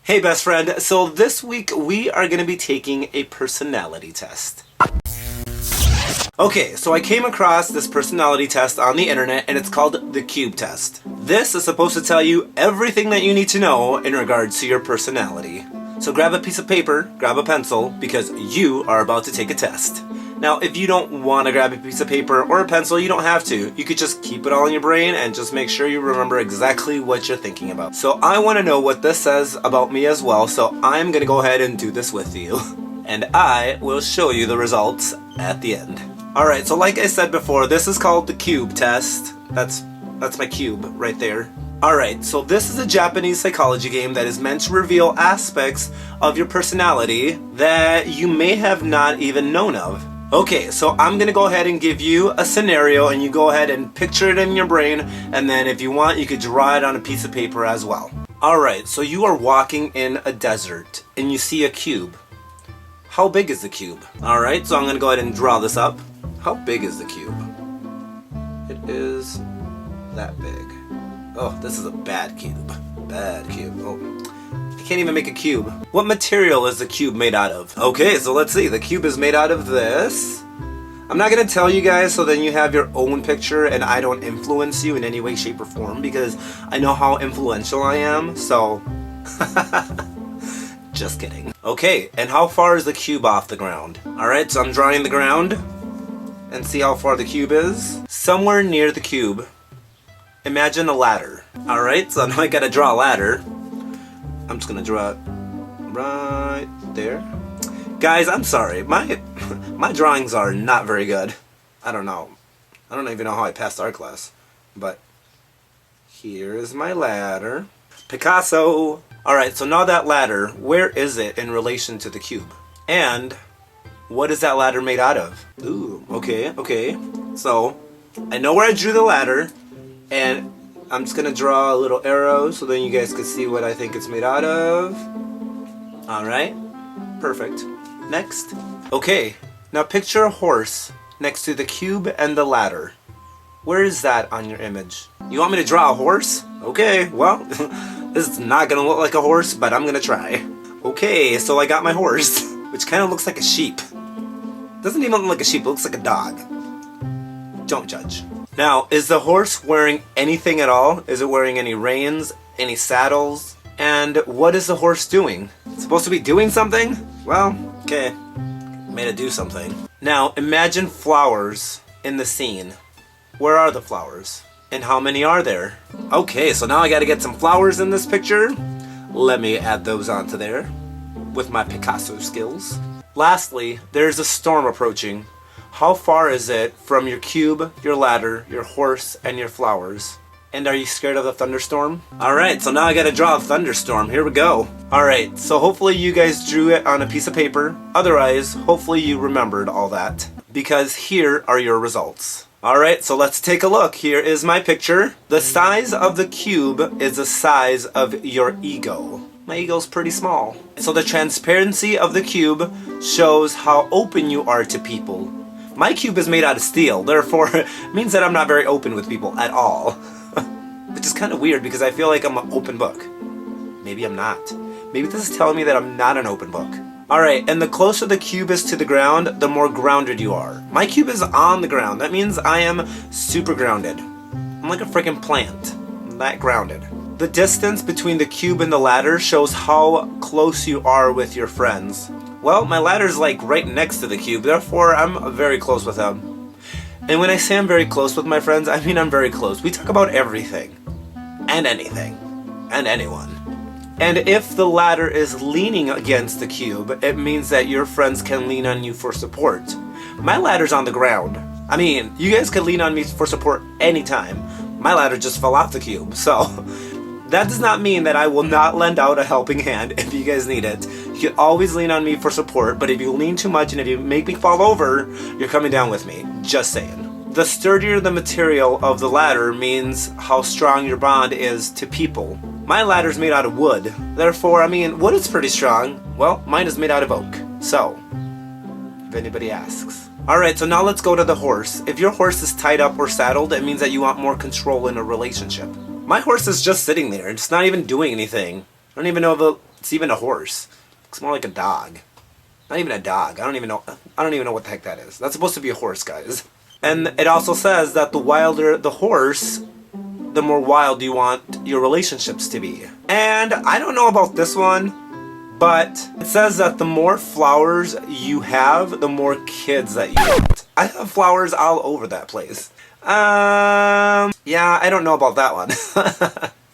Hey best friend, so this week we are going to be taking a personality test. Okay, so I came across this personality test on the internet and it's called the Cube test. This is supposed to tell you everything that you need to know in regards to your personality. So grab a piece of paper, grab a pencil, because you are about to take a test. Now, if you don't want to grab a piece of paper or a pencil, you don't have to. You could just keep it all in your brain and just make sure you remember exactly what you're thinking about. So I want to know what this says about me as well, so I'm going to go ahead and do this with you. And I will show you the results at the end. Alright, so like I said before, this is called the Cube test. That's my cube right there. Alright, so this is a Japanese psychology game that is meant to reveal aspects of your personality that you may have not even known of. Okay, so I'm gonna go ahead and give you a scenario and you go ahead and picture it in your brain, and then if you want you could draw it on a piece of paper as well. Alright, so you are walking in a desert and you see a cube. How big is the cube? Alright, so I'm gonna go ahead and draw this up. How big is the cube? It is that big. Oh, this is a bad cube. Bad cube. Oh. Can't even make a cube. What material is the cube made out of? Okay, so let's see. The cube is made out of this. I'm not gonna tell you guys so then you have your own picture and I don't influence you in any way, shape, or form because I know how influential I am, so... Just kidding. Okay, and how far is the cube off the ground? Alright, so I'm drawing the ground and see how far the cube is. Somewhere near the cube, imagine a ladder. Alright, so now I gotta draw a ladder. I'm just gonna draw it right there. Guys, I'm sorry. My drawings are not very good. I don't know. I don't even know how I passed art class. But here is my ladder. Picasso! Alright, so now that ladder, where is it in relation to the cube? And what is that ladder made out of? Ooh, okay. So, I know where I drew the ladder, and I'm just gonna draw a little arrow so then you guys can see what I think it's made out of. Alright, perfect. Next. Okay, now picture a horse next to the cube and the ladder. Where is that on your image? You want me to draw a horse? Okay, well, this is not gonna look like a horse, but I'm gonna try. Okay, so I got my horse, which kind of looks like a sheep. Doesn't even look like a sheep, it looks like a dog. Don't judge. Now, is the horse wearing anything at all? Is it wearing any reins, any saddles? And what is the horse doing? It's supposed to be doing something? Well, okay. Made it do something. Now, imagine flowers in the scene. Where are the flowers? And how many are there? Okay, so now I gotta get some flowers in this picture. Let me add those onto there with my Picasso skills. Lastly, there's a storm approaching. How far is it from your cube, your ladder, your horse, and your flowers? And are you scared of the thunderstorm? Alright, so now I gotta draw a thunderstorm. Here we go. Alright, so hopefully you guys drew it on a piece of paper. Otherwise, hopefully you remembered all that. Because here are your results. Alright, so let's take a look. Here is my picture. The size of the cube is the size of your ego. My ego's pretty small. So the transparency of the cube shows how open you are to people. My cube is made out of steel, therefore it means that I'm not very open with people at all. Which is kind of weird because I feel like I'm an open book. Maybe I'm not. Maybe this is telling me that I'm not an open book. Alright, and the closer the cube is to the ground, the more grounded you are. My cube is on the ground. That means I am super grounded. I'm like a freaking plant. I'm that grounded. The distance between the cube and the ladder shows how close you are with your friends. Well, my ladder's like right next to the cube, therefore I'm very close with them. And when I say I'm very close with my friends, I mean I'm very close. We talk about everything. And anything. And anyone. And if the ladder is leaning against the cube, it means that your friends can lean on you for support. My ladder's on the ground. I mean, you guys can lean on me for support anytime. My ladder just fell off the cube, so... That does not mean that I will not lend out a helping hand if you guys need it. You can always lean on me for support, but if you lean too much and if you make me fall over, you're coming down with me. Just saying. The sturdier the material of the ladder means how strong your bond is to people. My ladder's made out of wood. Therefore, I mean, wood is pretty strong. Well, mine is made out of oak. So, if anybody asks. Alright, so now let's go to the horse. If your horse is tied up or saddled, it means that you want more control in a relationship. My horse is just sitting there. It's not even doing anything. I don't even know if It's even a horse. Looks more like a dog. Not even a dog. I don't even know what the heck that is. That's supposed to be a horse, guys. And it also says that the wilder the horse, the more wild you want your relationships to be. And I don't know about this one, but it says that the more flowers you have, the more kids that you want. I have flowers all over that place. Yeah, I don't know about that one.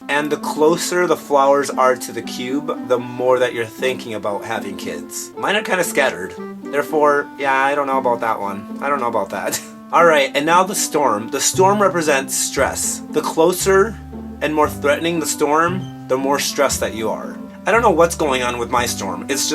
And the closer the flowers are to the cube, the more that you're thinking about having kids. Mine are kind of scattered. Therefore, yeah, I don't know about that one. I don't know about that. Alright, and now the storm. The storm represents stress. The closer and more threatening the storm, the more stressed that you are. I don't know what's going on with my storm. It's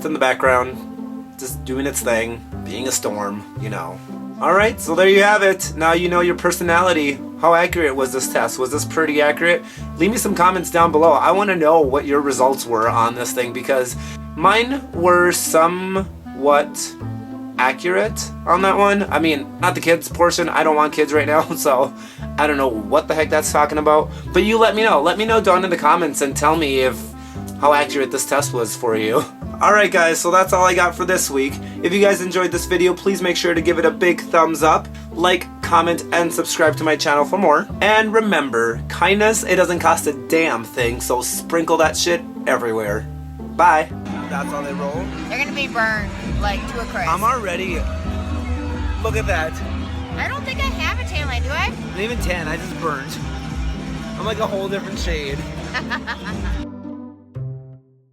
in the background, just doing its thing, being a storm, you know. Alright, so there you have it. Now you know your personality. How accurate was this test? Was this pretty accurate? Leave me some comments down below. I want to know what your results were on this thing because mine were somewhat accurate on that one. I mean, not the kids portion. I don't want kids right now, so I don't know what the heck that's talking about. But you let me know. Let me know down in the comments and tell me how accurate this test was for you. Alright guys, so that's all I got for this week. If you guys enjoyed this video, please make sure to give it a big thumbs up, like, comment, and subscribe to my channel for more. And remember, kindness, it doesn't cost a damn thing, so sprinkle that shit everywhere. Bye. That's how they roll. They're gonna be burned, like, to a crisp. I'm already... Look at that. I don't think I have a tan line, do I? Not even tan, I just burnt. I'm like a whole different shade.